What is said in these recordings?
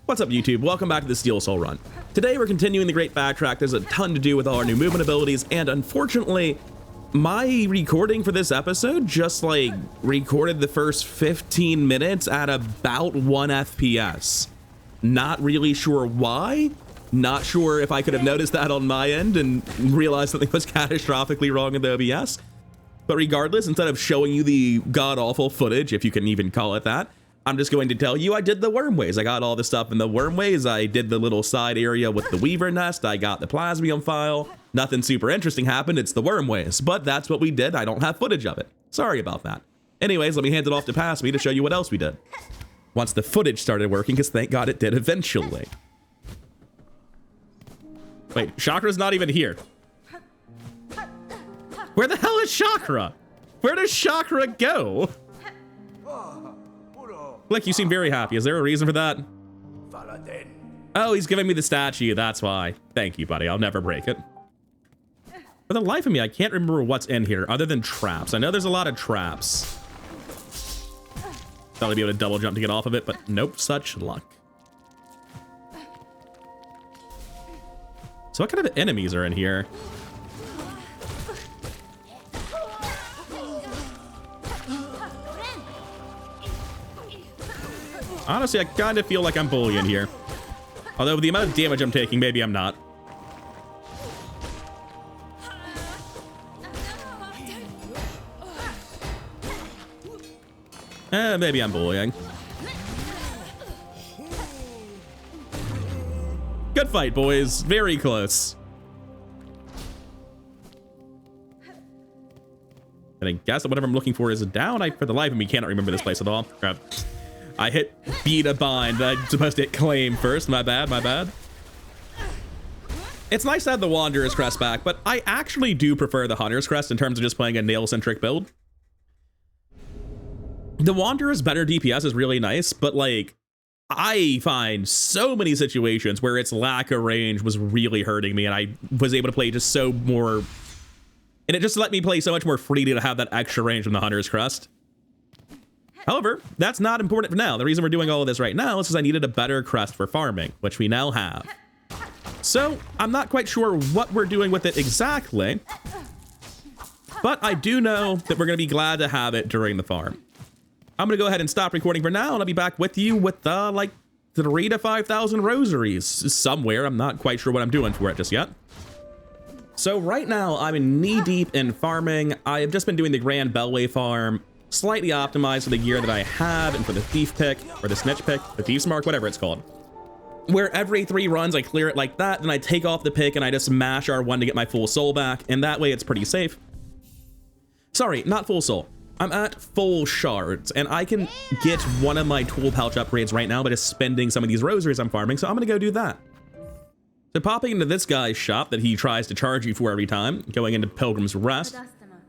What's up, YouTube? Welcome back to the Steel Soul run. Today we're continuing the great backtrack. There's a ton to do with all our new movement abilities, and unfortunately, my recording for this episode just like recorded the first 15 minutes at about 1 FPS. Not really sure why. Not sure if I could have noticed that on my end and realized something was catastrophically wrong in the OBS. But regardless, instead of showing you the god-awful footage, if you can even call it that, I'm just going to tell you I did the wormways. I got all the stuff in the wormways. I did the little side area with the weaver nest. I got the plasmium file. Nothing super interesting happened. It's the wormways, but that's what we did. I don't have footage of it. Sorry about that. Anyways, let me hand it off to Pass Me to show you what else we did. Once the footage started working, because thank God it did eventually. Wait, Chakra's not even here. Where the hell is Chakra? Where does Chakra go? Look, you seem very happy. Is there a reason for that? Oh, he's giving me the statue. That's why. Thank you, buddy. I'll never break it. For the life of me, I can't remember what's in here other than traps. I know there's a lot of traps. Thought I'd be able to double jump to get off of it, but nope, such luck. So what kind of enemies are in here? Honestly, I kind of feel like I'm bullying here. Although with the amount of damage I'm taking, maybe I'm not. Maybe I'm bullying. Good fight, boys. Very close. And I guess that whatever I'm looking for is down. For the life of me, cannot remember this place at all. Crap. I hit beat a bind. I'm supposed to hit claim first. My bad, my bad. It's nice to have the Wanderer's Crest back, but I actually do prefer the Hunter's Crest in terms of just playing a nail-centric build. The Wanderer's better DPS is really nice, but like, I find so many situations where its lack of range was really hurting me, and I was able to play just so more, and it just let me play so much more freely to have that extra range from the Hunter's Crest. However, that's not important for now. The reason we're doing all of this right now is because I needed a better crest for farming, which we now have. So I'm not quite sure what we're doing with it exactly, but I do know that we're going to be glad to have it during the farm. I'm going to go ahead and stop recording for now, and I'll be back with you with like 3,000 to 5,000 rosaries somewhere. I'm not quite sure what I'm doing for it just yet. So right now I'm knee deep in farming. I have just been doing the Grand Bellway farm, slightly optimized for the gear that I have and for the thief pick or the snitch pick, the thief's mark, whatever it's called. Where every 3 runs I clear it like that, then I take off the pick and I just mash R1 to get my full soul back, and that way it's pretty safe. Sorry, not full soul. I'm at full shards, and I can get one of my tool pouch upgrades right now by just spending some of these rosaries I'm farming, so I'm gonna go do that. So popping into this guy's shop that he tries to charge you for every time, going into Pilgrim's Rest,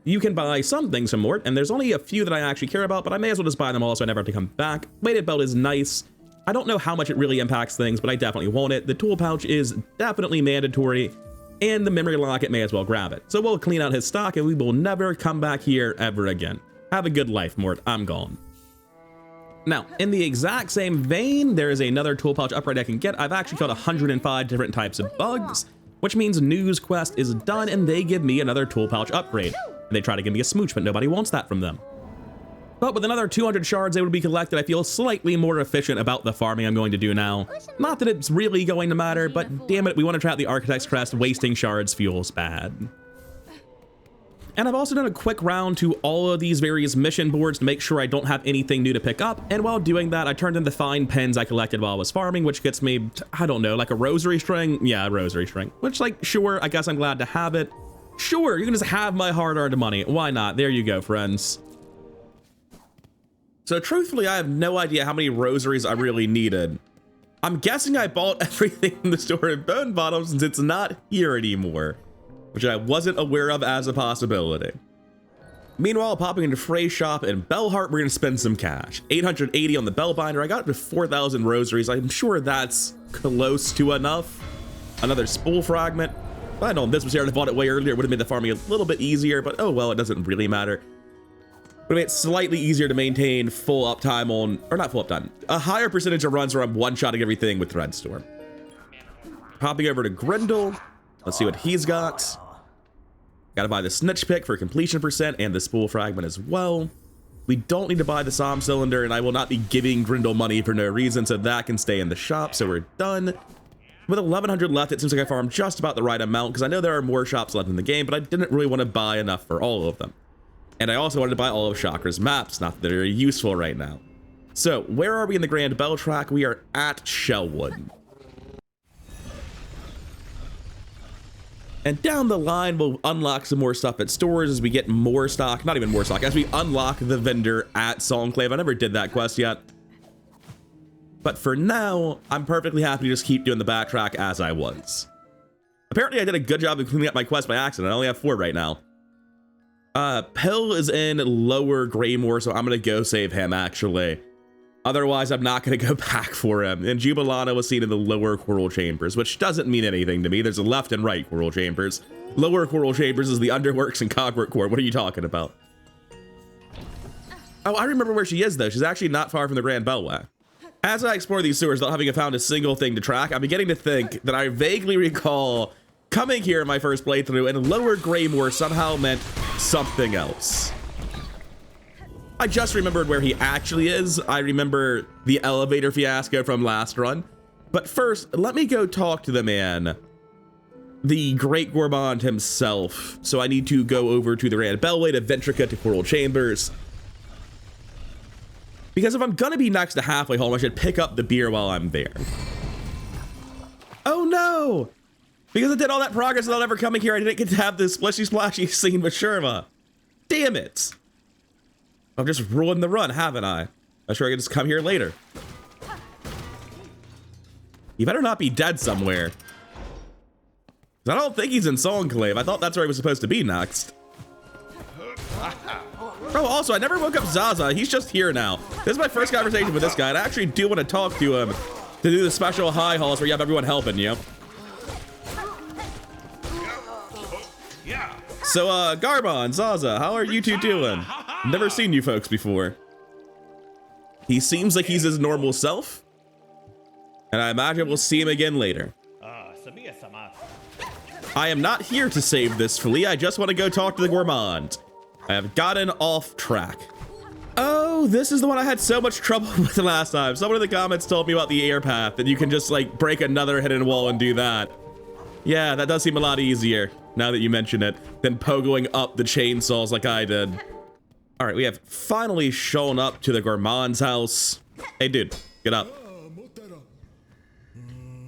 you can buy some things from Mort, and there's only a few that I actually care about, but I may as well just buy them all so I never have to come back. Weighted belt is nice. I don't know how much it really impacts things, but I definitely want it. The tool pouch is definitely mandatory, and the memory locket may as well grab it. So we'll clean out his stock, and we will never come back here ever again. Have a good life, Mort. I'm gone. Now, in the exact same vein, there is another tool pouch upgrade I can get. I've actually killed 105 different types of bugs, which means News Quest is done, and they give me another tool pouch upgrade. They try to give me a smooch, but nobody wants that from them. But with another 200 shards able to be collected, I feel slightly more efficient about the farming I'm going to do now. Not that it's really going to matter, but damn it, we want to try out the Architect's Crest. Wasting shards feels bad. And I've also done a quick round to all of these various mission boards to make sure I don't have anything new to pick up. And while doing that, I turned in the fine pens I collected while I was farming, which gets me, I don't know, like a rosary string? Yeah, a rosary string. Which, like, sure, I guess I'm glad to have it. Sure, you can just have my hard-earned money. Why not? There you go, friends. So truthfully, I have no idea how many rosaries I really needed. I'm guessing I bought everything in the store in Bone Bottom since it's not here anymore, which I wasn't aware of as a possibility. Meanwhile, popping into Frey's shop in Bellheart, we're gonna spend some cash. 880 on the bell binder. I got up to 4,000 rosaries. I'm sure that's close to enough. Another spool fragment. If I know this was here and I bought it way earlier, it would have made the farming a little bit easier, but oh well, it doesn't really matter. But it's slightly easier to maintain full uptime on, or not full uptime, a higher percentage of runs where I'm one-shotting everything with Threadstorm. Popping over to Grendel. Let's see what he's got. Gotta buy the Snitch Pick for completion percent and the Spool Fragment as well. We don't need to buy the Psalm Cylinder, and I will not be giving Grendel money for no reason, so that can stay in the shop, so we're done. With 1100 left, it seems like I farmed just about the right amount, because I know there are more shops left in the game, but I didn't really want to buy enough for all of them. And I also wanted to buy all of Chakra's maps, not that they're useful right now. So, where are we in the Grand Bell track? We are at Shellwood. And down the line, we'll unlock some more stuff at stores as we get more stock, not even more stock, as we unlock the vendor at Songclave. I never did that quest yet. But for now, I'm perfectly happy to just keep doing the backtrack as I was. Apparently, I did a good job of cleaning up my quest by accident. I only have 4 right now. Pill is in Lower Greymoor, so I'm going to go save him, actually. Otherwise, I'm not going to go back for him. And Jubilana was seen in the Lower Coral Chambers, which doesn't mean anything to me. There's a left and right Coral Chambers. Lower Coral Chambers is the Underworks and Cogwork Core. What are you talking about? Oh, I remember where she is, though. She's actually not far from the Grand Bellway. As I explore these sewers without having found a single thing to track, I'm beginning to think that I vaguely recall coming here in my first playthrough and Lower Greymoor somehow meant something else. I just remembered where he actually is. I remember the elevator fiasco from last run. But first, let me go talk to the man, the Great Gourmand himself. So I need to go over to the Grand Bellway to Ventrica to Coral Chambers. Because if I'm gonna be next to Halfway Home, I should pick up the beer while I'm there. Oh no! Because I did all that progress without ever coming here, I didn't get to have this splishy splashy scene with Sherma. Damn it! I've just ruined the run, haven't I? I'm sure I can just come here later. You better not be dead somewhere. 'Cause I don't think he's in Songclave. I thought that's where he was supposed to be next. Oh, also, I never woke up Zaza. He's just here now. This is my first conversation with this guy, and I actually do want to talk to him to do the special high halls where you have everyone helping you. So, Garbon, Zaza, how are you two doing? Never seen you folks before. He seems like he's his normal self, and I imagine we'll see him again later. I am not here to save this flea. I just want to go talk to the Gourmand. I have gotten off track. Oh, this is the one I had so much trouble with last time. Someone in the comments told me about the air path, and you can just like break another hidden wall and do that. Yeah, that does seem a lot easier now that you mention it than pogoing up the chainsaws like I did. All right, we have finally shown up to the Gourmand's house. Hey, dude, get up.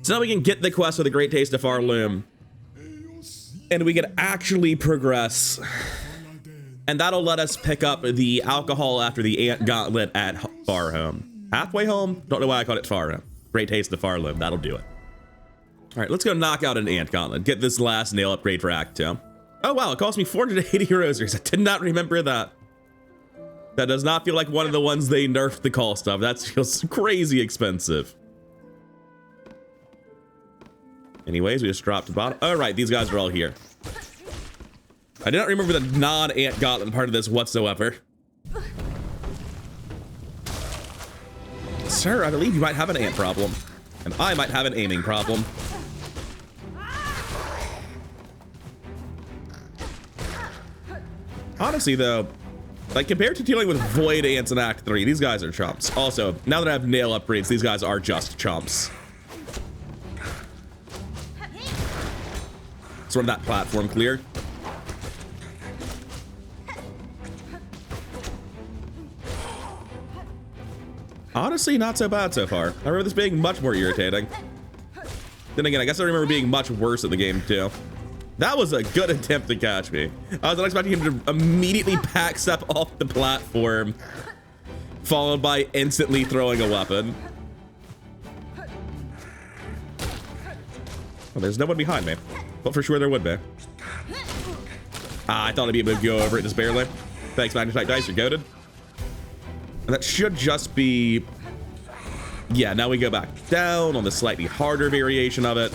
So now we can get the quest with a Great Taste of Farloom, and we can actually progress. And that'll let us pick up the alcohol after the Ant Gauntlet at Farhome. Halfway Home? Don't know why I called it Farhome. Great Taste of Farloom. That'll do it. All right, let's go knock out an Ant Gauntlet. Get this last nail upgrade for Act 2. Oh, wow, it cost me 480 rosaries. I did not remember that. That does not feel like one of the ones they nerfed the call stuff. That feels crazy expensive. Anyways, we just dropped the bottom. All right, these guys are all here. I did not remember the non-Ant Gauntlet part of this whatsoever. Sir, I believe you might have an ant problem. And I might have an aiming problem. Honestly, though, like compared to dealing with Void Ants in Act 3, these guys are chumps. Also, now that I have nail upgrades, these guys are just chumps. Let's run that platform clear. Honestly, not so bad so far. I remember this being much more irritating. Then again, I guess I remember being much worse at the game, too. That was a good attempt to catch me. I was not expecting him to immediately pack step off the platform, followed by instantly throwing a weapon. Well, there's no one behind me. But for sure there would be. I thought I'd be able to go over it just barely. Thanks, Magnetite Dice, you're goated. And that should just be... Yeah, now we go back down on the slightly harder variation of it.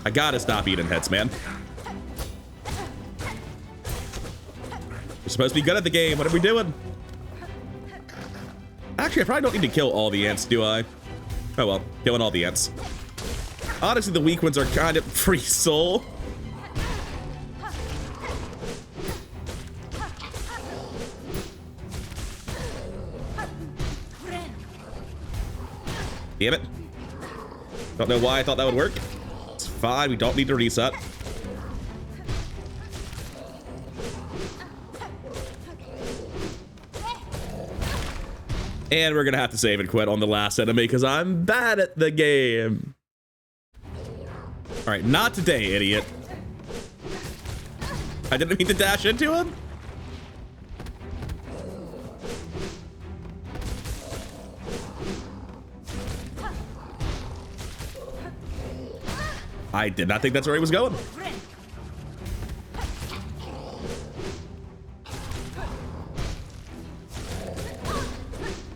I gotta stop eating hits, man. supposed to be good at the game. What are we doing? Actually, I probably don't need to kill all the ants, do I? Oh well, killing all the ants. Honestly, the weak ones are kind of free soul. Damn it. Don't know why I thought that would work. It's fine, we don't need to reset. And we're gonna have to save and quit on the last enemy because I'm bad at the game. All right, not today, idiot. I didn't mean to dash into him. I did not think that's where he was going.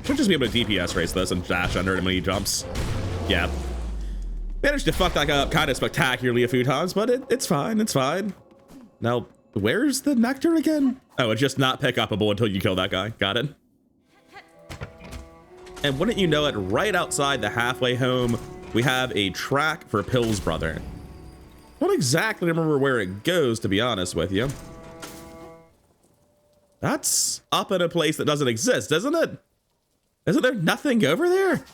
Should just be able to DPS race this and dash under him when he jumps. Yeah. Managed to fuck that guy up kind of spectacularly a few times, but it's fine, it's fine. Now, where's the nectar again? Oh, it's just not pick upable until you kill that guy. Got it. And wouldn't you know it, right outside the halfway home, we have a track for Pill's brother. Don't exactly remember where it goes, to be honest with you. That's up in a place that doesn't exist, isn't it? Isn't there nothing over there?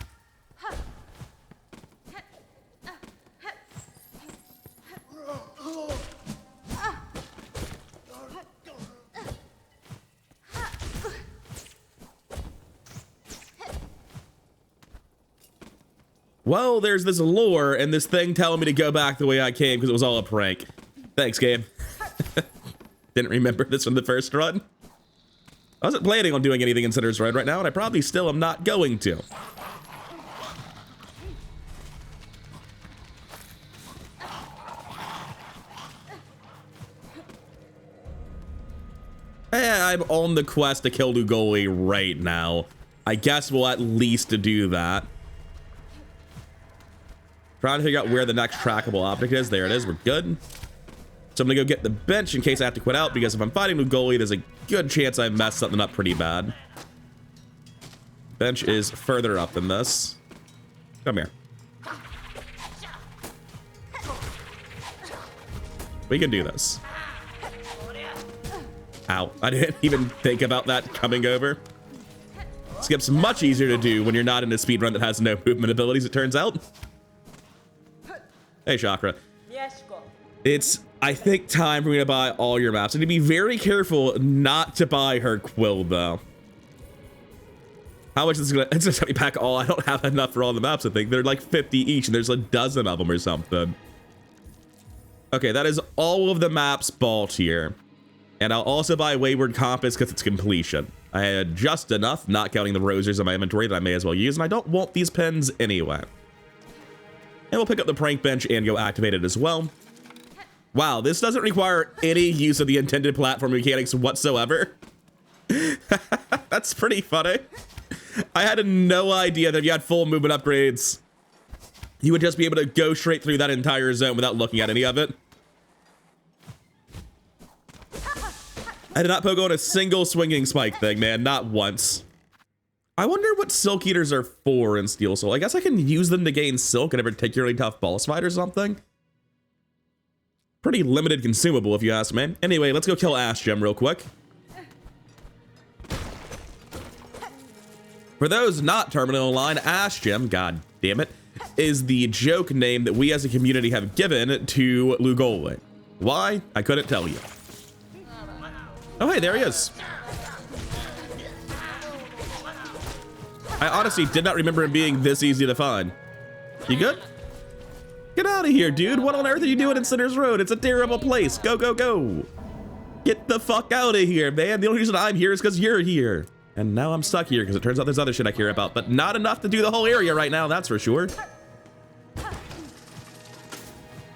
Well, there's this lure and this thing telling me to go back the way I came because it was all a prank. Thanks, game. Didn't remember this from the first run. I wasn't planning on doing anything in Sinner's Road right now, and I probably still am not going to. I'm on the quest to kill Lugoli right now. I guess we'll at least do that. Trying to figure out where the next trackable object is. There it is. We're good. So I'm gonna go get the bench in case I have to quit out, because if I'm fighting Lugoli, there's a good chance I messed something up pretty bad. Bench is further up than this. Come here. We can do this. Ow. I didn't even think about that coming over. Skip's much easier to do when you're not in a speedrun that has no movement abilities, it turns out. Hey, Chakra. Yes, go. It's, I think, time for me to buy all your maps. I need to be very careful not to buy her quill, though. How much is this gonna... It's gonna let me pack all. I don't have enough for all the maps, I think. They're like 50 each, and there's a dozen of them or something. Okay, that is all of the maps bought here. And I'll also buy Wayward Compass because it's completion. I had just enough, not counting the rosers in my inventory, that I may as well use, and I don't want these pins anyway. And we'll pick up the prank bench and go activate it as well. Wow, this doesn't require any use of the intended platform mechanics whatsoever. That's pretty funny. I had no idea that if you had full movement upgrades, you would just be able to go straight through that entire zone without looking at any of it. I did not poke on a single swinging spike thing, man, not once. I wonder what silk eaters are for in Steel Soul. I guess I can use them to gain silk in a particularly tough boss fight or something. Pretty limited consumable, if you ask me. Anyway, let's go kill Ash Gem real quick. For those not terminal online, Ash Gem, god damn it, is the joke name that we as a community have given to Lugoli. Why? I couldn't tell you. Oh, hey, there he is. I honestly did not remember him being this easy to find. You good? Get out of here, dude. What on earth are you doing in Sinner's Road? It's a terrible place. Go, go, go. Get the fuck out of here, man. The only reason I'm here is because you're here. And now I'm stuck here because it turns out there's other shit I care about, but not enough to do the whole area right now, that's for sure.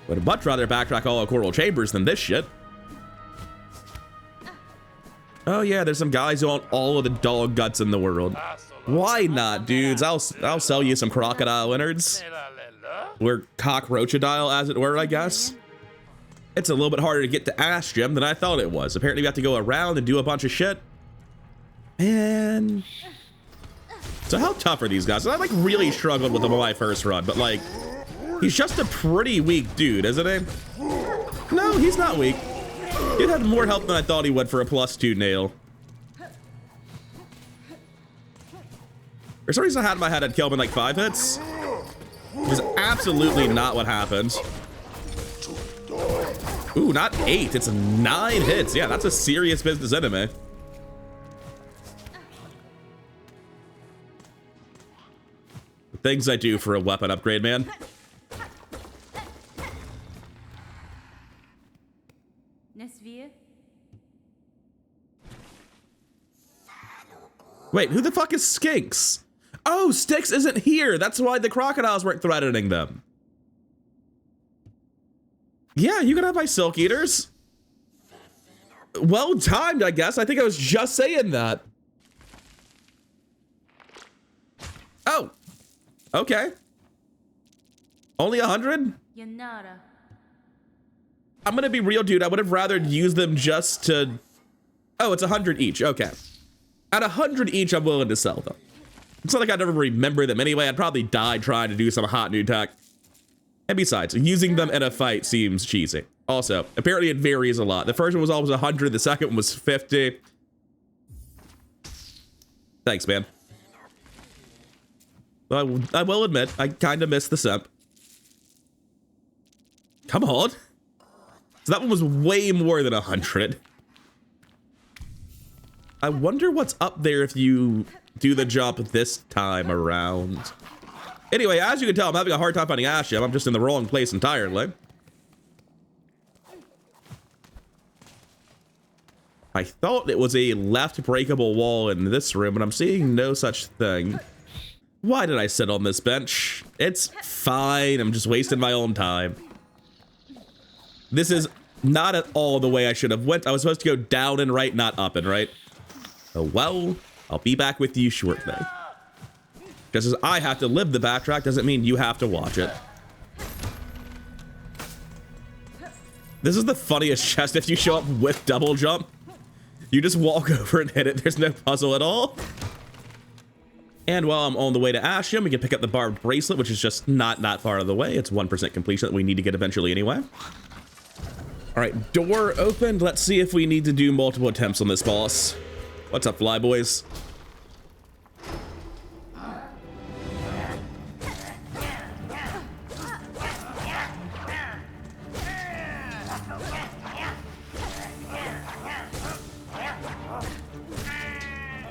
Would much rather backtrack all of Coral Chambers than this shit. Oh yeah, there's some guys who want all of the dog guts in the world. Why not, dudes? I'll sell you some crocodile innards. Or cockroachadile, as it were, I guess. It's a little bit harder to get to Ash Gem than I thought it was. Apparently we have to go around and do a bunch of shit. Man. So how tough are these guys? I like really struggled with them on my first run, but like, he's just a pretty weak dude, isn't he? No, he's not weak. He had more health than I thought he would for a +2 nail. For some reason I had in my head I'd kill him in like 5 hits. Which is absolutely not what happened. Ooh, not 8, it's 9 hits. Yeah, that's a serious business enemy. The things I do for a weapon upgrade, man. Wait, who the fuck is Skinks? Oh, Styx isn't here. That's why the crocodiles weren't threatening them. Yeah, you can have my Silk Eaters. Well timed, I guess. I think I was just saying that. Oh, okay. Only 100? I'm gonna be real, dude. I would have rather used them just to... Oh, it's 100 each. Okay. At 100 each, I'm willing to sell them. It's not like I'd ever remember them anyway. I'd probably die trying to do some hot new tech. And besides, using them in a fight seems cheesy. Also, apparently it varies a lot. The first one was always 100. The second one was 50. Thanks, man. I will admit, I kind of missed the simp. Come on. So that one was way more than 100. I wonder what's up there if you do the jump this time around. Anyway, as you can tell, I'm having a hard time finding Ash Gem. I'm just in the wrong place entirely. I thought it was a left breakable wall in this room, but I'm seeing no such thing. Why did I sit on this bench? It's fine. I'm just wasting my own time. This is not at all the way I should have went. I was supposed to go down and right, not up and right. Oh, well, I'll be back with you shortly. Just as I have to live the backtrack doesn't mean you have to watch it. This is the funniest chest if you show up with double jump. You just walk over and hit it. There's no puzzle at all. And while I'm on the way to Ash Gem, we can pick up the barbed bracelet, which is just not that far out of the way. It's 1% completion that we need to get eventually anyway. All right, door opened. Let's see if we need to do multiple attempts on this boss. What's up, fly boys?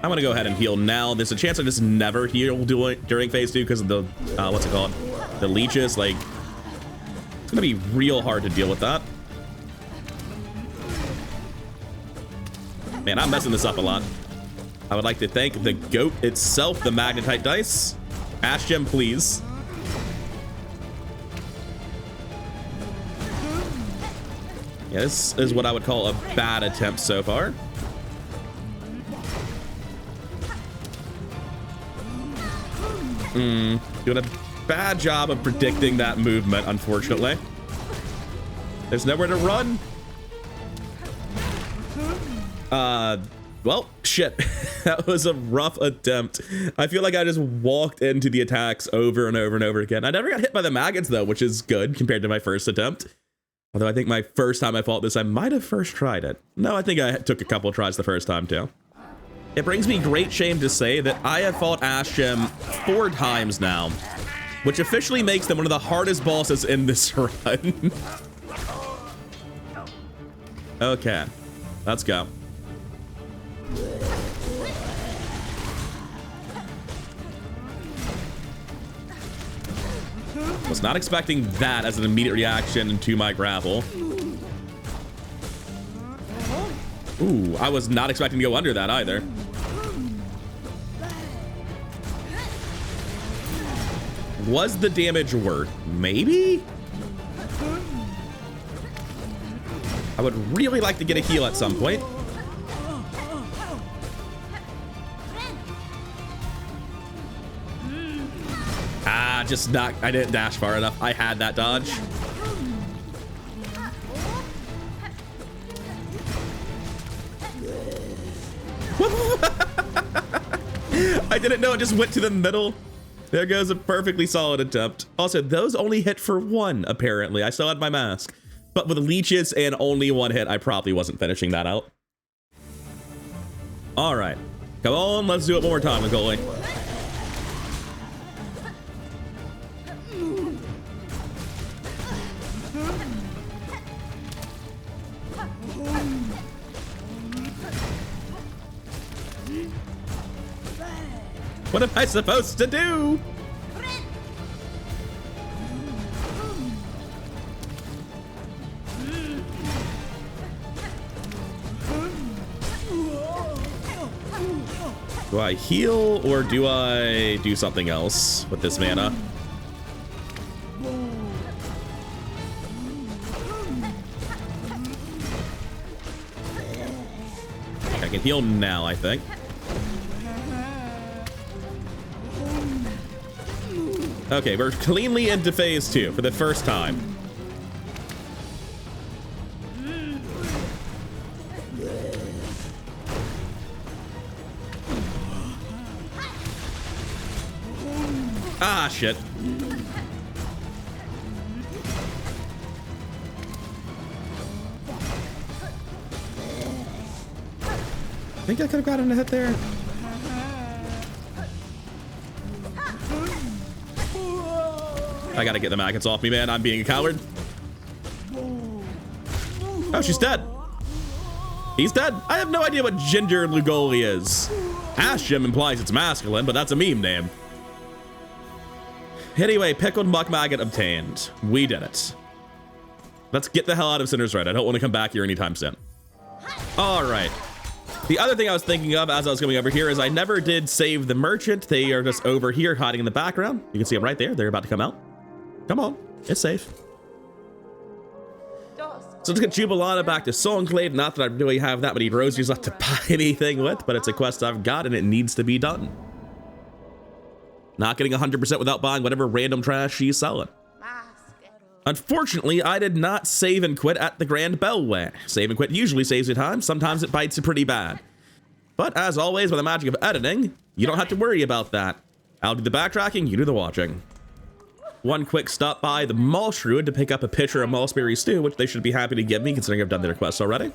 I'm gonna go ahead and heal now. There's a chance I just never heal during phase 2 because of the, what's it called? The leeches. Like, it's gonna be real hard to deal with that. Man, I'm messing this up a lot. I would like to thank the goat itself, the magnetite dice. Ash Gem, please. Yeah, this is what I would call a bad attempt so far. Doing a bad job of predicting that movement, unfortunately. There's nowhere to run. Well, shit. That was a rough attempt. I feel like I just walked into the attacks over and over and over again. I never got hit by the maggots, though, which is good compared to my first attempt. Although I think my first time I fought this, I might have first tried it. No, I think I took a couple tries the first time, too. It brings me great shame to say that I have fought Ash Gem 4 times now, which officially makes them one of the hardest bosses in this run. Okay, let's go. Was not expecting that as an immediate reaction to my grapple. Ooh, I was not expecting to go under that either. Was the damage worth? Maybe? I would really like to get a heal at some point. Just not, I didn't dash far enough. I had that dodge. I didn't know it just went to the middle. There goes a perfectly solid attempt. Also, those only hit for one, apparently. I still had my mask. But with leeches and only one hit, I probably wasn't finishing that out. All right. Come on, let's do it one more time, Nicole. What am I supposed to do? Do I heal or do I do something else with this mana? I can heal now, I think. Okay, we're cleanly into phase 2 for the first time. Ah, shit. I think I could have gotten a hit there. I gotta get the maggots off me, man. I'm being a coward. Oh, she's dead. He's dead. I have no idea what Ginger Lugoli is. Ashim implies it's masculine, but that's a meme name. Anyway, pickled muck maggot obtained. We did it. Let's get the hell out of Sinner's Road. I don't want to come back here anytime soon. All right. The other thing I was thinking of as I was coming over here is I never did save the merchant. They are just over here hiding in the background. You can see them right there. They're about to come out. Come on. It's safe. So let's get Jubilana back to Soul Enclave. Not that I really have that many rosies left to buy anything with, but it's a quest I've got and it needs to be done. Not getting 100% without buying whatever random trash she's selling. Unfortunately, I did not save and quit at the Grand Bellway. Save and quit usually saves you time. Sometimes it bites you pretty bad. But as always, with the magic of editing, you don't have to worry about that. I'll do the backtracking, you do the watching. One quick stop by the Malsh Druid to pick up a pitcher of Malsberry Stew, which they should be happy to give me considering I've done their requests already.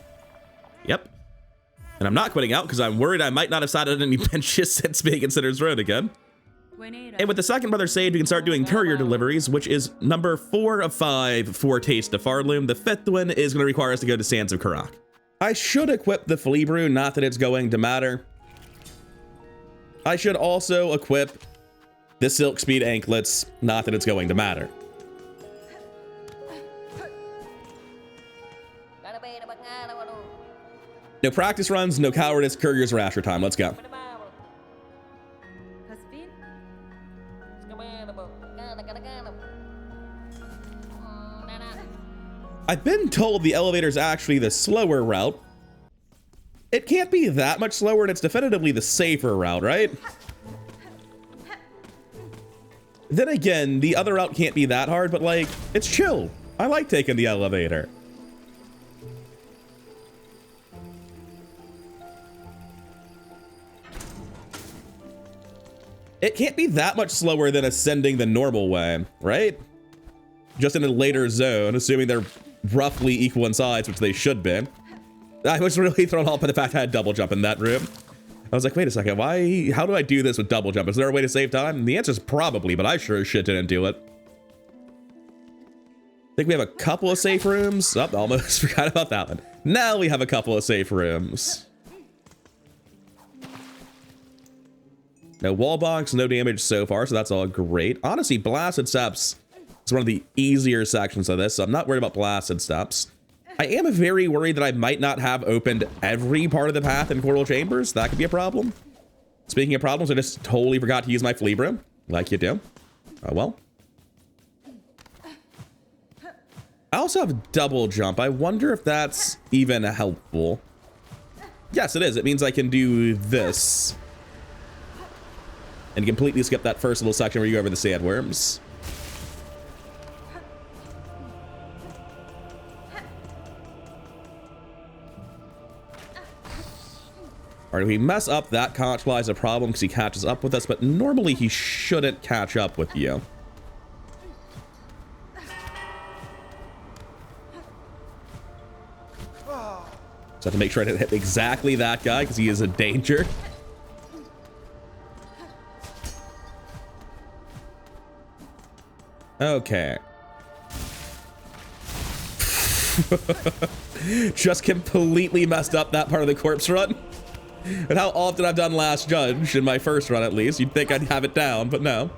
Yep. And I'm not quitting out because I'm worried I might not have started any benches since being in Sinner's Road again. And with the second brother saved, we can start doing courier deliveries, which is number 4 of 5 for Taste of Farloom. The 5th one is going to require us to go to Sands of Karak. I should equip the Flea Brew, not that it's going to matter. I should also equip the Silk Speed Anklets, not that it's going to matter. No practice runs, no cowardice, couriers, rasher time. Let's go. I've been told the elevator is actually the slower route. It can't be that much slower, and it's definitively the safer route, right? Then again, the other route can't be that hard, but like, it's chill. I like taking the elevator. It can't be that much slower than ascending the normal way, right? Just in a later zone, assuming they're roughly equal in size, which they should be. I was really thrown off by the fact I had double jump in that room. I was like, wait a second, how do I do this with double jump? Is there a way to save time? And the answer is probably, but I sure as shit didn't do it. I think we have a couple of safe rooms. Oh, almost forgot about that one. Now we have a couple of safe rooms. No wall box, no damage so far, so that's all great. Honestly, Blasted Steps is one of the easier sections of this, so I'm not worried about Blasted Steps. I am very worried that I might not have opened every part of the path in Coral Chambers. That could be a problem. Speaking of problems, I just totally forgot to use my Flea Brew, like you do. Oh well. I also have double jump. I wonder if that's even helpful. Yes, it is. It means I can do this and completely skip that first little section where you go over the sandworms. All right, if we mess up, that conch fly is a problem because he catches up with us, but normally he shouldn't catch up with you. So I have to make sure I didn't hit exactly that guy because he is a danger. Okay. Just completely messed up that part of the corpse run. And how often I've done Last Judge in my first run, at least. You'd think I'd have it down, but no.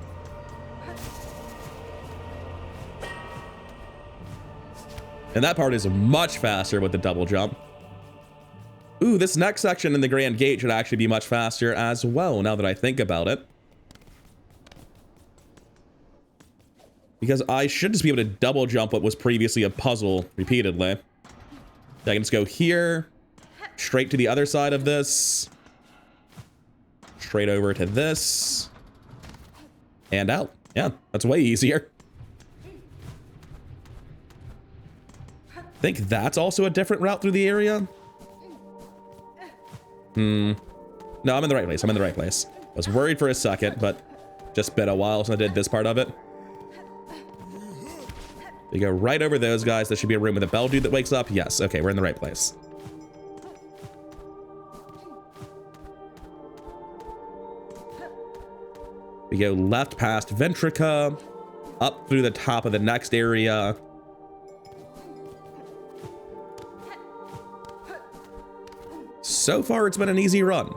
And that part is much faster with the double jump. Ooh, this next section in the Grand Gate should actually be much faster as well, now that I think about it. Because I should just be able to double jump what was previously a puzzle repeatedly. I can just go here, straight to the other side of this, straight over to this, and out. Yeah, that's way easier. I think that's also a different route through the area. No, I'm in the right place. I'm in the right place. I was worried for a second, but just been a while since I did this part of it. We go right over those guys. There should be a room with a bell dude that wakes up. Yes. Okay, we're in the right place. We go left past Ventrica, up through the top of the next area. So far, it's been an easy run.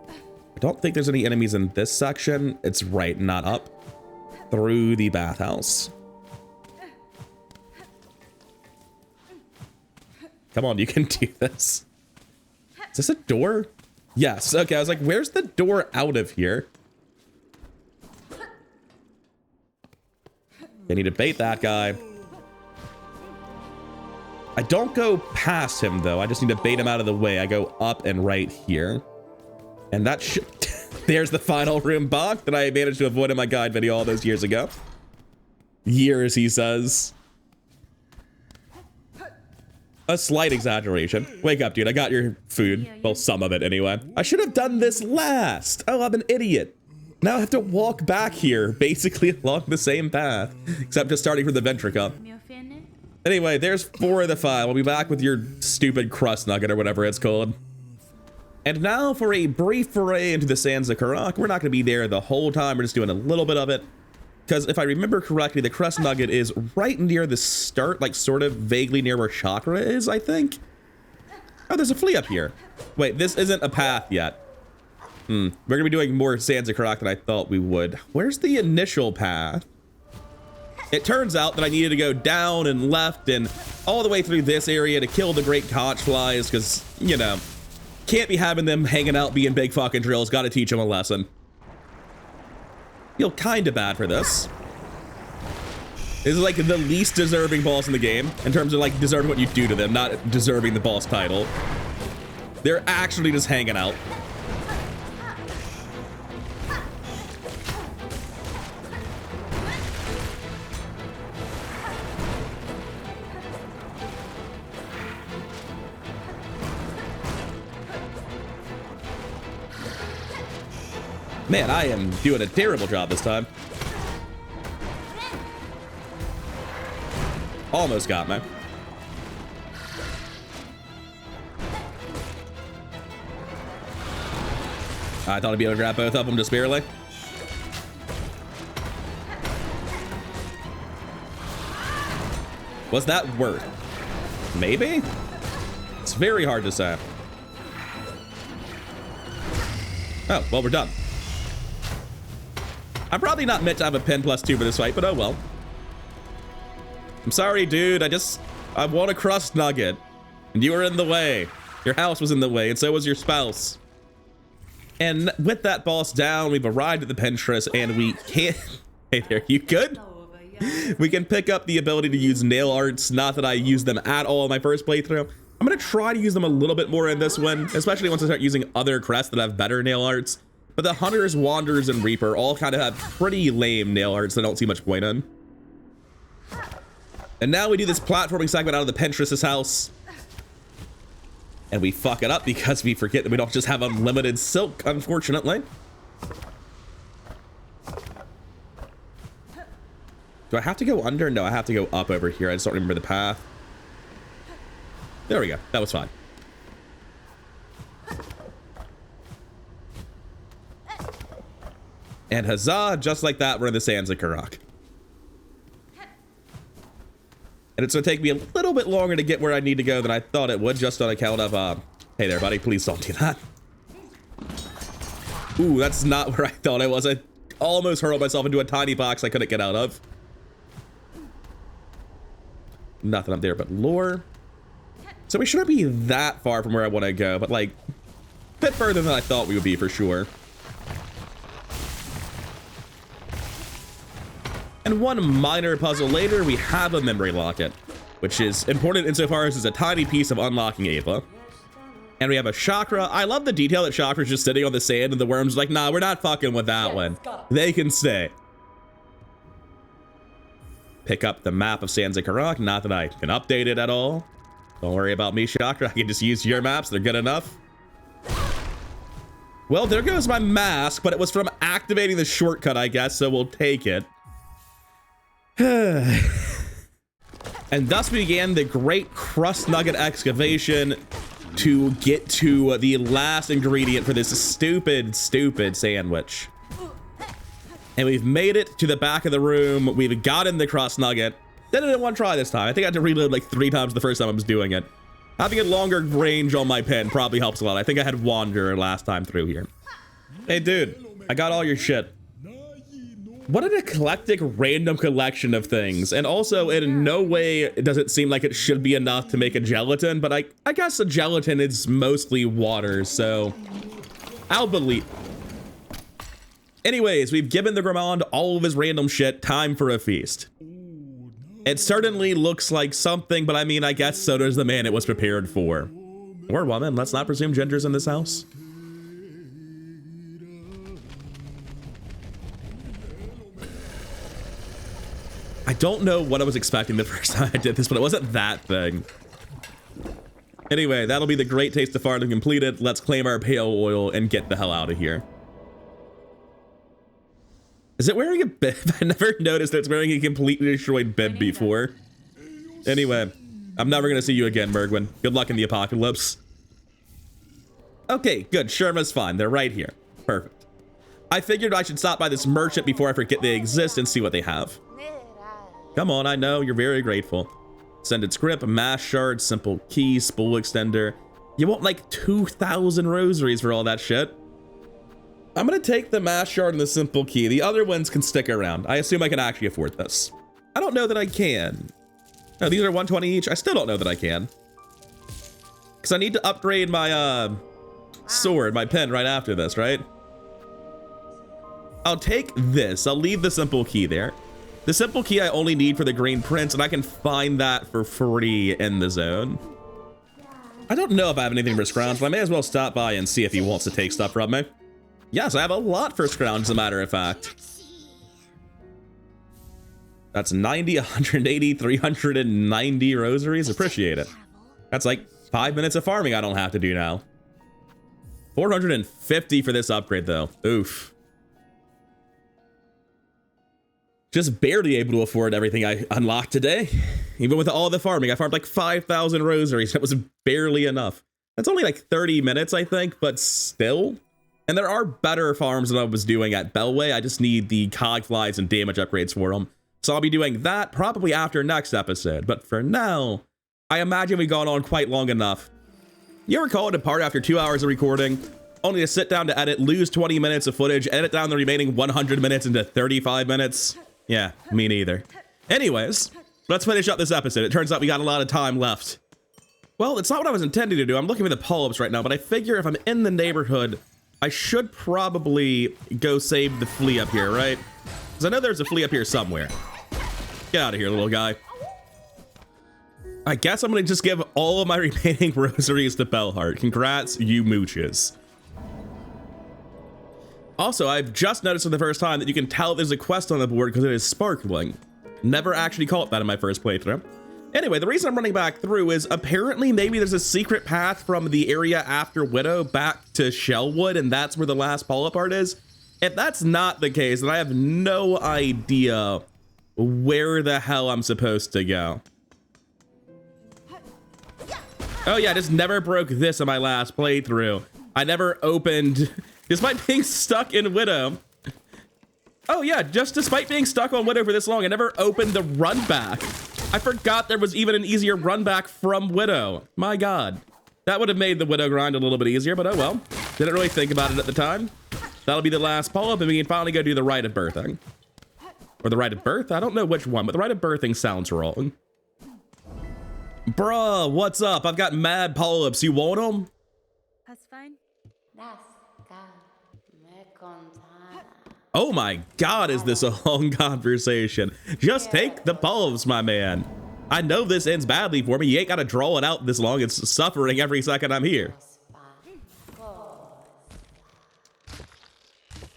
I don't think there's any enemies in this section. It's right, not up. Through the bathhouse. Come on, you can do this. Is this a door? Yes. Okay, I was like, where's the door out of here? I need to bait that guy. I don't go past him, though. I just need to bait him out of the way. I go up and right here. And that should... There's the final room bog that I managed to avoid in my guide video all those years ago. Years, he says. A slight exaggeration. Wake up, dude. I got your food. Well, some of it, anyway. I should have done this last. Oh, I'm an idiot. Now I have to walk back here, basically along the same path. Except just starting from the Ventrica. Anyway, there's 4 of the 5. We'll be back with your stupid crust nugget or whatever it's called. And now for a brief foray into the Sands of Karak. We're not going to be there the whole time. We're just doing a little bit of it. Because if I remember correctly, the crust nugget is right near the start, like sort of vaguely near where Chakra is, I think. Oh, there's a flea up here. Wait, this isn't a path yet. We're going to be doing more Sands of Karak than I thought we would. Where's the initial path? It turns out that I needed to go down and left and all the way through this area to kill the great conch flies because, you know, can't be having them hanging out being big fucking drills. Got to teach them a lesson. Feel kind of bad for this. This is like the least deserving boss in the game in terms of like deserving what you do to them, not deserving the boss title. They're actually just hanging out. Man, I am doing a terrible job this time. Almost got me. I thought I'd be able to grab both of them just barely. Was that worth? Maybe? It's very hard to say. Oh, well, we're done. I'm probably not meant to have a pen +2 for this fight, but oh well. I'm sorry, dude. I want a crust nugget. And you were in the way. Your house was in the way, and so was your spouse. And with that boss down, we've arrived at the Pinterest, and we can't... Hey there, you good? We can pick up the ability to use nail arts. Not that I used them at all in my first playthrough. I'm going to try to use them a little bit more in this one, especially once I start using other crests that have better nail arts. But the Hunters, Wanderers, and Reaper all kind of have pretty lame nail arts that I don't see much point in. And now we do this platforming segment out of the Pinterest's house. And we fuck it up because we forget that we don't just have unlimited silk, unfortunately. Do I have to go under? No, I have to go up over here. I just don't remember the path. There we go. That was fine. And huzzah, just like that, we're in the sands of Karak. And it's going to take me a little bit longer to get where I need to go than I thought it would, just on account of, hey there, buddy, please don't do that. Ooh, that's not where I thought I was. I almost hurled myself into a tiny box I couldn't get out of. Nothing up there but lore. So we shouldn't be that far from where I want to go, but like a bit further than I thought we would be for sure. And one minor puzzle later, we have a memory locket, which is important insofar as it's a tiny piece of unlocking Ava. And we have a chakra. I love the detail that chakra's just sitting on the sand and the worm's like, nah, we're not fucking with that one. They can stay. Pick up the map of Sands of Karak. Not that I can update it at all. Don't worry about me, chakra. I can just use your maps. They're good enough. Well, there goes my mask, but it was from activating the shortcut, I guess, so we'll take it. And thus began the great crust nugget excavation to get to the last ingredient for this stupid sandwich. And we've made it to the back of the room. We've gotten the crust nugget. Did it in one try this time. I think I had to reload like 3 times the first time I was doing it. Having a longer range on my pen probably helps a lot. I think I had Wanderer last time through here. Hey dude, I got all your shit. What an eclectic random collection of things. And also in no way does it seem like it should be enough to make a gelatin, but I guess a gelatin is mostly water, so I'll believe. Anyways, we've given the Grimond all of his random shit. Time for a feast. It certainly looks like something, but I mean, I guess so does the man it was prepared for. Or woman, let's not presume genders in this house. I don't know what I was expecting the first time I did this, but it wasn't that thing. Anyway, that'll be the great taste of farming completed. Let's claim our pale oil and get the hell out of here. Is it wearing a bib? I never noticed that it's wearing a completely destroyed bib before. Anyway, I'm never gonna see you again, Mergwin. Good luck in the apocalypse. Okay, good. Sherma's fine. They're right here. Perfect. I figured I should stop by this merchant before I forget they exist and see what they have. Come on, I know, you're very grateful. Sended script, mass shard, simple key, spool extender. You want like 2,000 rosaries for all that shit. I'm gonna take the mass shard and the simple key. The other ones can stick around. I assume I can actually afford this. I don't know that I can. No, these are 120 each. I still don't know that I can. Because I need to upgrade my sword, my pen right after this, right? I'll take this. I'll leave the simple key there. The simple key I only need for the Green Prince, and I can find that for free in the zone. I don't know if I have anything for Scrounge, but I may as well stop by and see if he wants to take stuff from me. Yes, I have a lot for Scrounge, as a matter of fact. That's 90, 180, 390 rosaries. Appreciate it. That's like 5 minutes of farming I don't have to do now. 450 for this upgrade, though. Oof. Just barely able to afford everything I unlocked today. Even with all the farming, I farmed like 5,000 rosaries. That was barely enough. That's only like 30 minutes, I think, but still. And there are better farms than I was doing at Bellway. I just need the cog flies and damage upgrades for them. So I'll be doing that probably after next episode. But for now, I imagine we've gone on quite long enough. You ever call it a part after 2 hours of recording, only to sit down to edit, lose 20 minutes of footage, edit down the remaining 100 minutes into 35 minutes? Yeah, me neither. Anyways, let's finish up this episode. It turns out we got a lot of time left. Well, it's not what I was intending to do. I'm looking for the polyps right now, but I figure if I'm in the neighborhood, I should probably go save the flea up here, right? Because I know there's a flea up here somewhere. Get out of here, little guy. I guess I'm going to just give all of my remaining rosaries to Bellheart. Congrats, you mooches. Also, I've just noticed for the first time that you can tell there's a quest on the board because it is sparkling. Never actually caught that in my first playthrough. Anyway, the reason I'm running back through is apparently maybe there's a secret path from the area after Widow back to Shellwood, and that's where the last polyp art is. If that's not the case, then I have no idea where the hell I'm supposed to go. Oh yeah, I just never broke this in my last playthrough. I never opened, despite being stuck in Widow. Oh yeah, just despite being stuck on Widow for this long, I never opened the run back. I forgot there was even an easier run back from Widow. My God. That would have made the Widow grind a little bit easier, but oh well. Didn't really think about it at the time. That'll be the last polyp, and we can finally go do the rite of birthing. Or the rite of birth? I don't know which one, but the rite of birthing sounds wrong. Bruh, what's up? I've got mad polyps. You want them? That's fine. Oh my God, is this a long conversation? Just take the polyps, my man. I know this ends badly for me. You ain't gotta draw it out this long. It's suffering every second I'm here.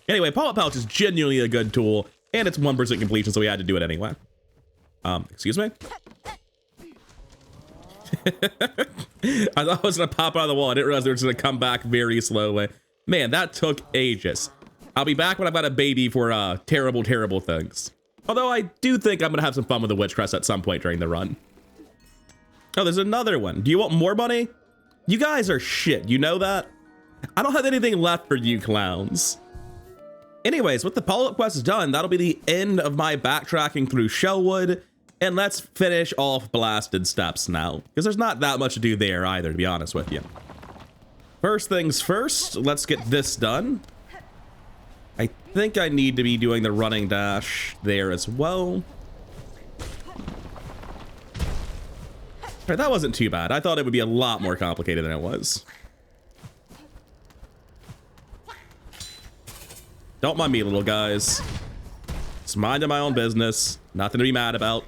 Anyway, Polyp Pouch is genuinely a good tool, and it's 1% completion, so we had to do it anyway. Excuse me? I thought I was gonna pop out of the wall. I didn't realize they were just gonna come back very slowly. Man, that took ages. I'll be back when I've got a baby for terrible, terrible things. Although I do think I'm gonna have some fun with the Witch Crest at some point during the run. Oh, there's another one. Do you want more money? You guys are shit, you know that? I don't have anything left for you clowns. Anyways, with the Polyp Quest done, that'll be the end of my backtracking through Shellwood. And let's finish off Blasted Steps now, because there's not that much to do there either, to be honest with you. First things first, let's get this done. I think I need to be doing the running dash there as well. Right, that wasn't too bad. I thought it would be a lot more complicated than it was. Don't mind me, little guys. Just minding my own business. Nothing to be mad about.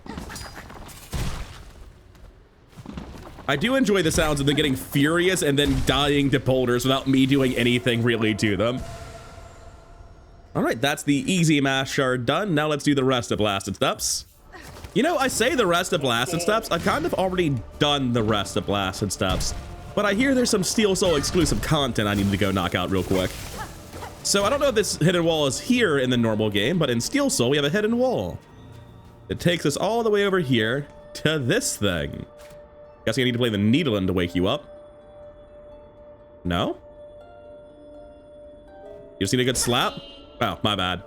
I do enjoy the sounds of them getting furious and then dying to boulders without me doing anything really to them. All right, that's the easy mass shard done. Now let's do the rest of Blasted Steps. You know, I say the rest of Blasted Steps. I've kind of already done the rest of Blasted Steps, but I hear there's some Steel Soul exclusive content I need to go knock out real quick. So I don't know if this hidden wall is here in the normal game, but in Steel Soul, we have a hidden wall. It takes us all the way over here to this thing. Guessing I need to play the Needlein to wake you up. No? You just need a good slap? Oh, my bad.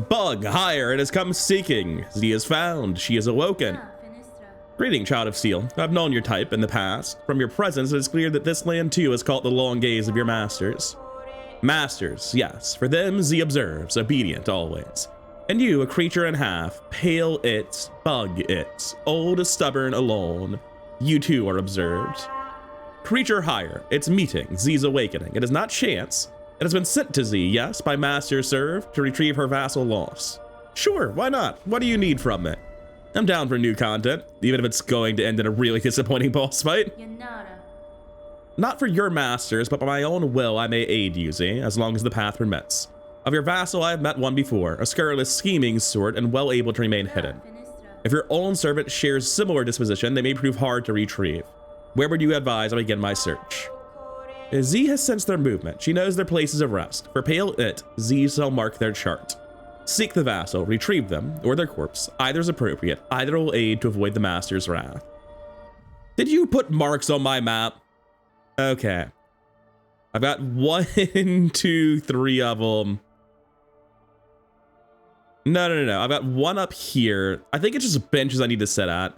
Bug, higher, it has come seeking. Z is found, she is awoken. Greeting, child of steel. I've known your type in the past. From your presence, it is clear that this land too is caught the long gaze of your masters. Masters, yes, for them Z observes, obedient always. And you, a creature and half, pale it, bug it, old, stubborn, alone. You too are observed. Creature higher, it's meeting, Z's awakening. It is not chance. It has been sent to Z, yes, by Master Serve, to retrieve her vassal loss. Sure, why not? What do you need from it? I'm down for new content, even if it's going to end in a really disappointing boss fight. Not for your masters, but by my own will I may aid you, Z, as long as the path permits. Of your vassal I have met one before, a scurrilous, scheming sort and well able to remain hidden. If your own servant shares similar disposition, they may prove hard to retrieve. Where would you advise I begin my search? Z has sensed their movement. She knows their places of rest. For pale it, Z shall mark their chart. Seek the vassal, retrieve them, or their corpse. Either is appropriate. Either will aid to avoid the master's wrath. Did you put marks on my map? Okay. I've got 1, 2, 3 of them. No. I've got one up here. I think it's just benches I need to sit at.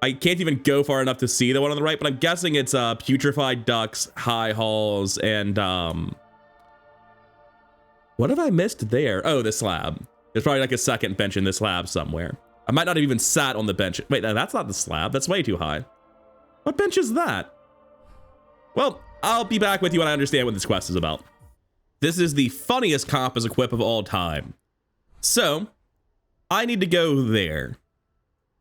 I can't even go far enough to see the one on the right, but I'm guessing it's putrefied ducks, high halls, and what have I missed there? Oh, the slab. There's probably like a second bench in this slab somewhere. I might not have even sat on the bench. Wait, that's not the slab. That's way too high. What bench is that? Well, I'll be back with you when I understand what this quest is about. This is the funniest comp as equip of all time. So, I need to go there.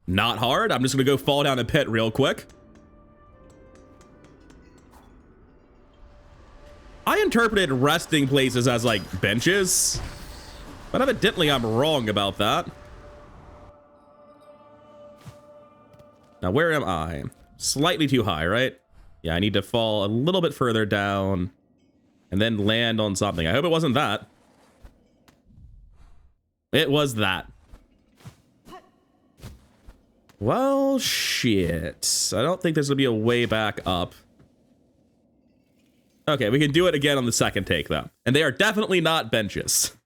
Not hard. I'm just gonna go fall down a pit real quick. I interpreted resting places as like benches, but evidently I'm wrong about that. Now, where am I? Slightly too high, right? Yeah, I need to fall a little bit further down and then land on something. I hope it wasn't that. It was that. Well, shit. I don't think there's gonna be a way back up. Okay, we can do it again on the second take, though. And they are definitely not benches.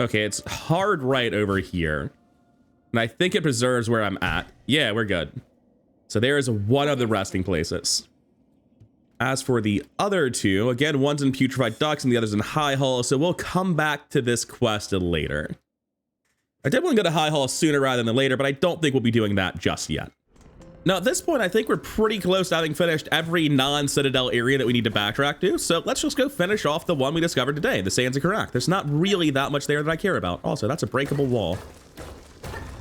Okay, it's hard right over here. And I think it preserves where I'm at. Yeah, we're good. So there is one of the resting places. As for the other two, again, one's in Putrefied Ducks and the other's in High Hall, so we'll come back to this quest later. I did want to go to High Hall sooner rather than later, but I don't think we'll be doing that just yet. Now, at this point, I think we're pretty close to having finished every non-Citadel area that we need to backtrack to, so let's just go finish off the one we discovered today, the Sands of Karak. There's not really that much there that I care about. Also, that's a breakable wall.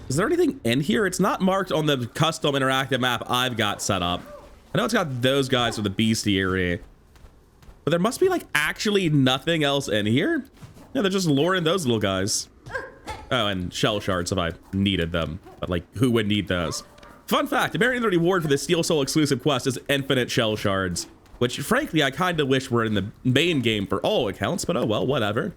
Is there anything in here? It's not marked on the custom interactive map I've got set up. I know it's got those guys for the bestiary, but there must be like actually nothing else in here. Yeah, they're just luring those little guys. Oh, and shell shards if I needed them, but like who would need those? Fun fact, apparently the reward for the Steel Soul exclusive quest is infinite shell shards, which frankly I kind of wish were in the main game for all accounts, but oh well, whatever.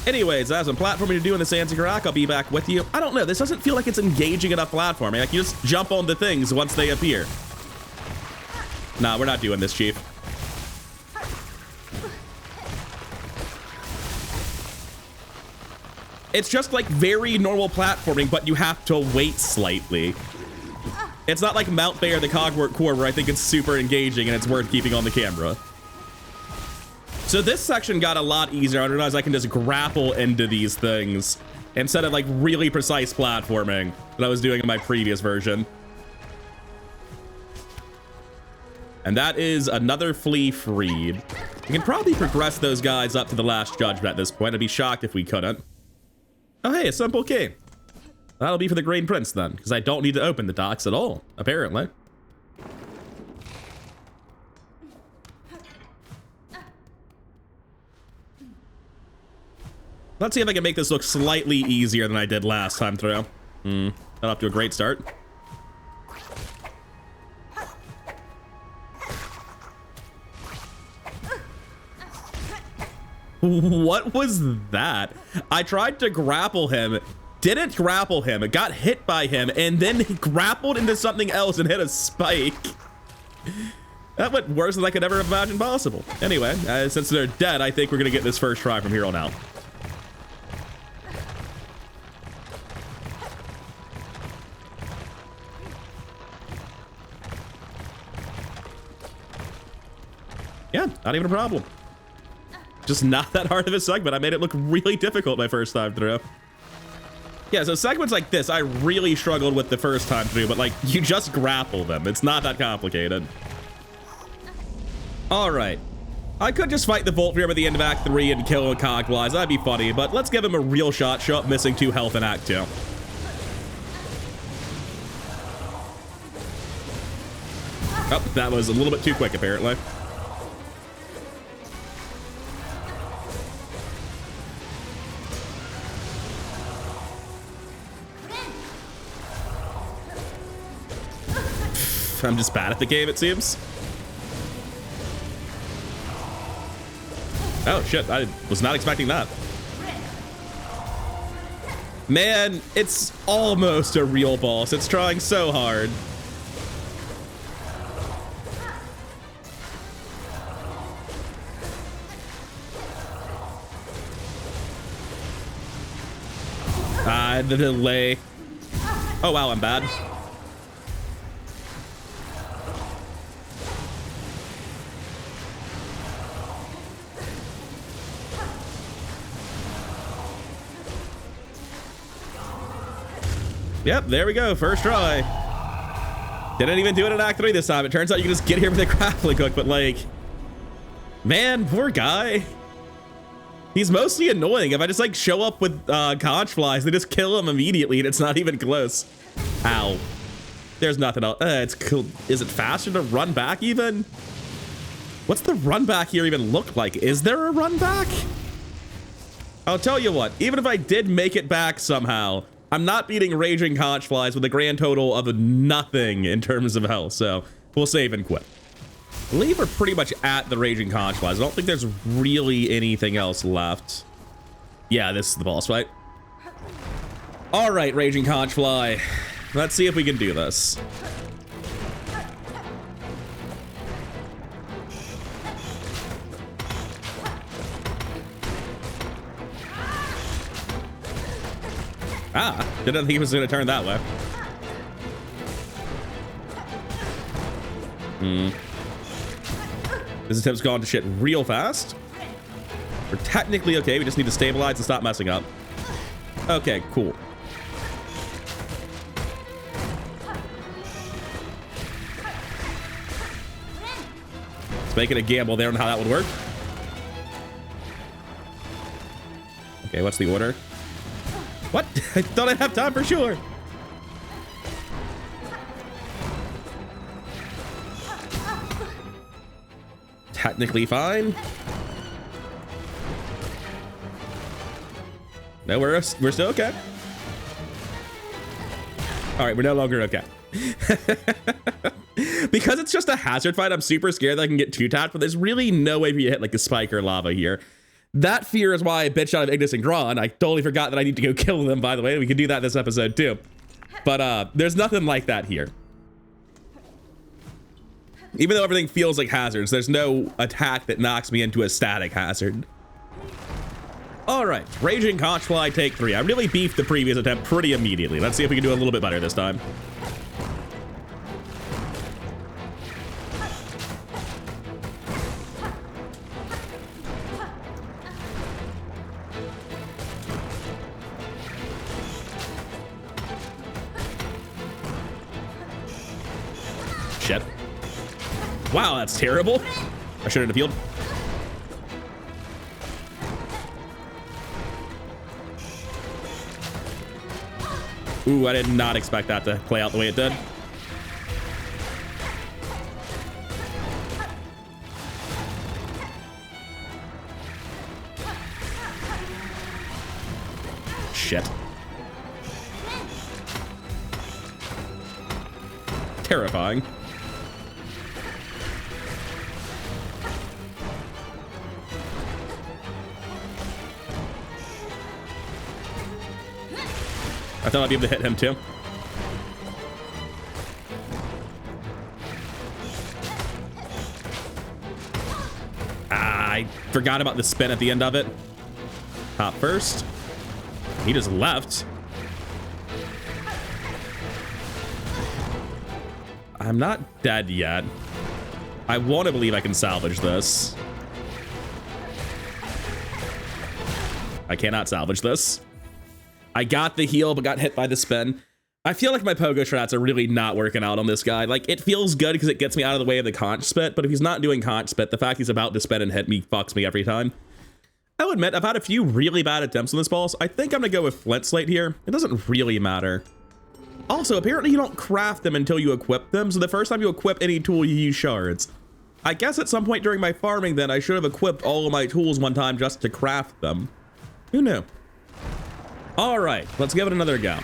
Anyways, I have some platforming to do in the Sands of Karak. I'll be back with you. I don't know, this doesn't feel like it's engaging enough platforming. Like you just jump on the things once they appear. Nah, we're not doing this, Chief. It's just like very normal platforming, but you have to wait slightly. It's not like Mount Bay or the Cogwork Core where I think it's super engaging and it's worth keeping on the camera. So this section got a lot easier. I realized I can just grapple into these things instead of like really precise platforming that I was doing in my previous version. And that is another flea freed. We can probably progress those guys up to the Last Judgment at this point. I'd be shocked if we couldn't. Oh, hey, a simple key. That'll be for the Green Prince then, because I don't need to open the docks at all, apparently. Let's see if I can make this look slightly easier than I did last time through. Got off to a great start. What was that? I tried to grapple him, didn't grapple him, it got hit by him, and then he grappled into something else and hit a spike. That went worse than I could ever imagine possible. Anyway, since they're dead, I think we're gonna get this first try from here on out. Yeah, not even a problem. Just not that hard of a segment. I made it look really difficult my first time through. Yeah, so segments like this, I really struggled with the first time through, but like, you just grapple them. It's not that complicated. All right. I could just fight the Volt Fury at the end of Act 3 and kill a Cogwise. That'd be funny, but let's give him a real shot. Show up missing 2 health in Act 2. Oh, that was a little bit too quick, apparently. I'm just bad at the game, it seems. Oh shit, I was not expecting that. Man, it's almost a real boss. It's trying so hard. The delay. Oh wow, I'm bad. Yep, there we go. First try. Didn't even do it in Act 3 this time. It turns out you can just get here with a grappling hook, but like, man, poor guy. He's mostly annoying. If I just like show up with conch flies, they just kill him immediately and it's not even close. Ow. There's nothing else. It's cool. Is it faster to run back even? What's the run back here even look like? Is there a run back? I'll tell you what, even if I did make it back somehow, I'm not beating Raging Conch Flies with a grand total of nothing in terms of health, so we'll save and quit. I believe we're pretty much at the Raging Conch Flies. I don't think there's really anything else left. Yeah, this is the boss fight. All right, Raging Conch Fly. Let's see if we can do this. Ah, didn't think he was going to turn that way. This attempt's gone to shit real fast. We're technically okay. We just need to stabilize and stop messing up. Okay, cool. Let's make it a gamble there on how that would work. Okay, what's the order? What? I thought I'd have time for sure. Technically fine. No, we're still okay. All right, we're no longer okay. Because it's just a hazard fight, I'm super scared that I can get two-tapped, but there's really no way for you to hit like a spike or lava here. That fear is why I bitched out of Ignis and Gron. I totally forgot that I need to go kill them, by the way. We can do that this episode too. But there's nothing like that here. Even though everything feels like hazards, there's no attack that knocks me into a static hazard. All right, Raging Conch Fly take 3. I really beefed the previous attempt pretty immediately. Let's see if we can do a little bit better this time. Shit. Wow, that's terrible. I shouldn't have healed. Ooh, I did not expect that to play out the way it did. Shit. Terrifying. I thought I'd be able to hit him too. I forgot about the spin at the end of it. Hop first. He just left. I'm not dead yet. I want to believe I can salvage this. I cannot salvage this. I got the heal, but got hit by the spin. I feel like my pogo strats are really not working out on this guy. Like, it feels good because it gets me out of the way of the conch spit, but if he's not doing conch spit, the fact he's about to spin and hit me fucks me every time. I'll admit, I've had a few really bad attempts on this boss. I think I'm gonna go with Flint Slate here. It doesn't really matter. Also, apparently you don't craft them until you equip them, so the first time you equip any tool, you use shards. I guess at some point during my farming then, I should have equipped all of my tools one time just to craft them. Who knew? All right, let's give it another go.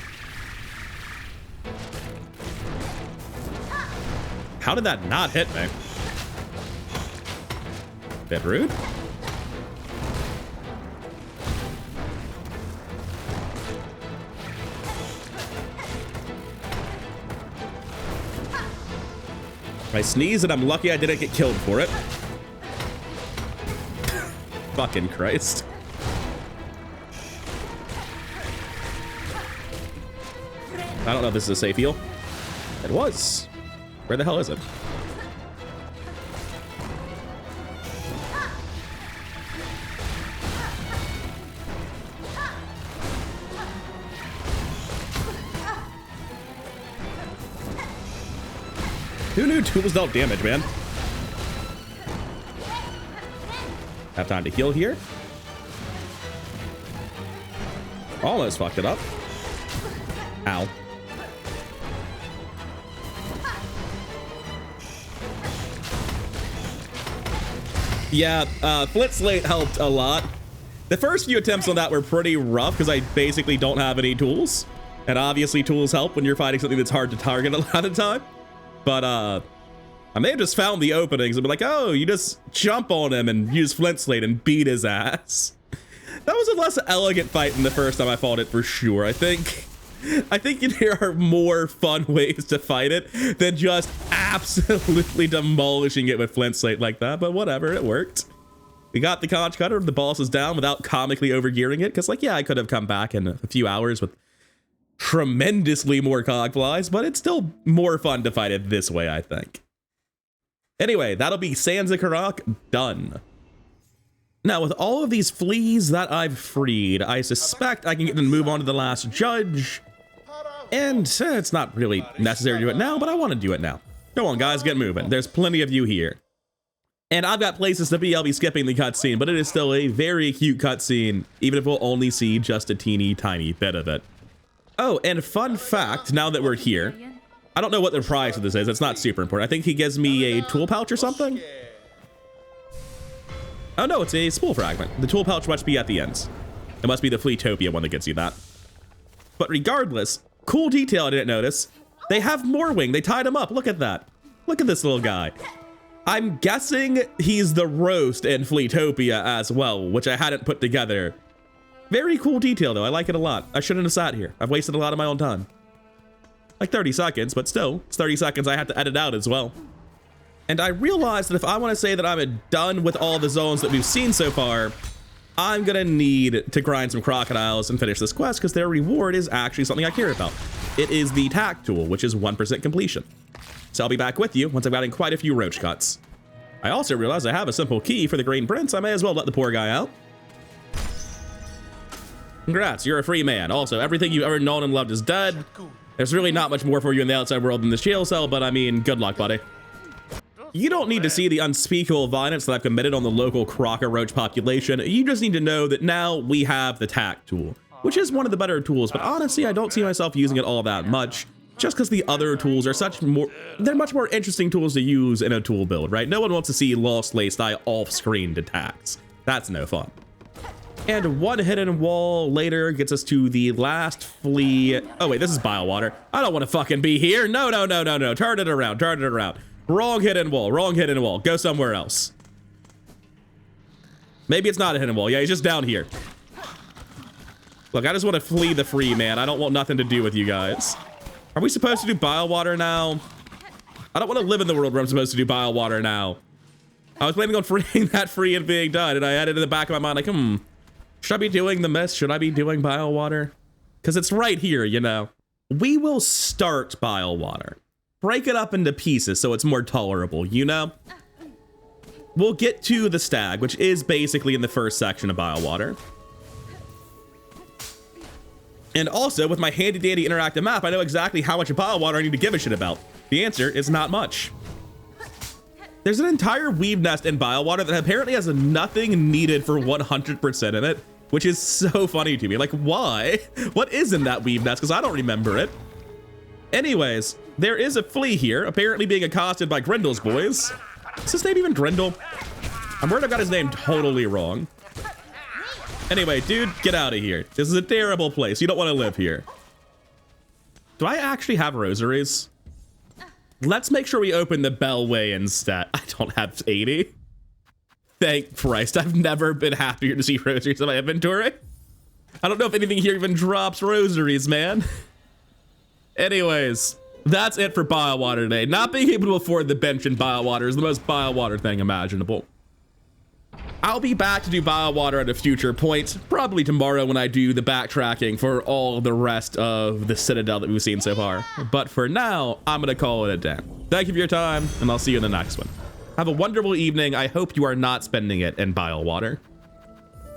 How did that not hit me? Bit rude. I sneezed and I'm lucky I didn't get killed for it. Fucking Christ. I don't know if this is a safe heal. It was. Where the hell is it? Who knew tools dealt damage, man? Have time to heal here. Almost fucked it up. Ow. Yeah, Flint Slate helped a lot. The first few attempts on that were pretty rough because I basically don't have any tools. And obviously tools help when you're fighting something that's hard to target a lot of the time. But I may have just found the openings and be like, oh, you just jump on him and use flint slate and beat his ass. That was a less elegant fight than the first time I fought it for sure. I think there are more fun ways to fight it than just absolutely demolishing it with flint slate like that, but whatever, it worked. We got the conch cutter, the boss is down without comically overgearing it, because like, yeah, I could have come back in a few hours with tremendously more cogflies, but it's still more fun to fight it this way, I think. Anyway, that'll be Sanzakarak done. Now, with all of these fleas that I've freed, I suspect I can get them to move on to the last judge. And it's not really necessary to do it now, but I want to do it now. Go on, guys, get moving. There's plenty of you here. And I've got places to be. I'll be skipping the cutscene, but it is still a very cute cutscene, even if we'll only see just a teeny tiny bit of it. Oh, and fun fact, now that we're here, I don't know what the price of this is. It's not super important. I think he gives me a tool pouch or something. Oh no, it's a spool fragment. The tool pouch must be at the ends. It must be the Fleetopia one that gets you that. But regardless, cool detail I didn't notice. They have Morwing. They tied him up. Look at that. Look at this little guy. I'm guessing he's the roast in Fleetopia as well, which I hadn't put together. Very cool detail though. I like it a lot. I shouldn't have sat here. I've wasted a lot of my own time. Like 30 seconds, but still, it's 30 seconds I have to edit out as well. And I realized that if I want to say that I'm done with all the zones that we've seen so far, I'm gonna need to grind some crocodiles and finish this quest, because their reward is actually something I care about. It is the tack tool, which is 1% completion. So I'll be back with you once I've gotten quite a few roach cuts. I also realized I have a simple key for the Green Prince. I may as well let the poor guy out. Congrats, you're a free man. Also, everything you've ever known and loved is dead. There's really not much more for you in the outside world than this jail cell, but I mean, good luck, buddy. You don't need to see the unspeakable violence that I've committed on the local crocker roach population. You just need to know that now we have the tack tool, which is one of the better tools, but honestly, I don't see myself using it all that much, just because the other tools are they're much more interesting tools to use in a tool build, right? No one wants to see Lost Lace die off-screen attacks. That's no fun. And one hidden wall later gets us to the last flea. Oh wait, this is Biowater. I don't want to fucking be here. No, no, no, no, no. Turn it around, turn it around. Wrong hidden wall, wrong hidden wall. Go somewhere else. Maybe it's not a hidden wall. Yeah, he's just down here. Look, I just want to flee the free, man. I don't want nothing to do with you guys. Are we supposed to do Biowater now? I don't want to live in the world where I'm supposed to do Biowater now. I was planning on freeing that free and being done, and I had it in the back of my mind like, should I be doing the mist? Should I be doing Biowater? Because it's right here, you know. We will start Biowater. Break it up into pieces so it's more tolerable, you know? We'll get to the stag, which is basically in the first section of Biowater. And also, with my handy-dandy interactive map, I know exactly how much Biowater I need to give a shit about. The answer is not much. There's an entire weave nest in Biowater that apparently has nothing needed for 100% in it, which is so funny to me. Like, why? What is in that weave nest? Because I don't remember it. Anyways, there is a flea here, apparently being accosted by Grindel's boys. Is his name even Grindel? I'm worried I got his name totally wrong. Anyway, dude, get out of here. This is a terrible place. You don't want to live here. Do I actually have rosaries? Let's make sure we open the Bellway instead. I don't have 80. Thank Christ. I've never been happier to see rosaries in my inventory. I don't know if anything here even drops rosaries, man. Anyways, that's it for Biowater today. Not being able to afford the bench in Biowater is the most Biowater thing imaginable. I'll be back to do Biowater at a future point, probably tomorrow when I do the backtracking for all the rest of the Citadel that we've seen so far. But for now, I'm gonna call it a day. Thank you for your time, and I'll see you in the next one. Have a wonderful evening. I hope you are not spending it in Biowater.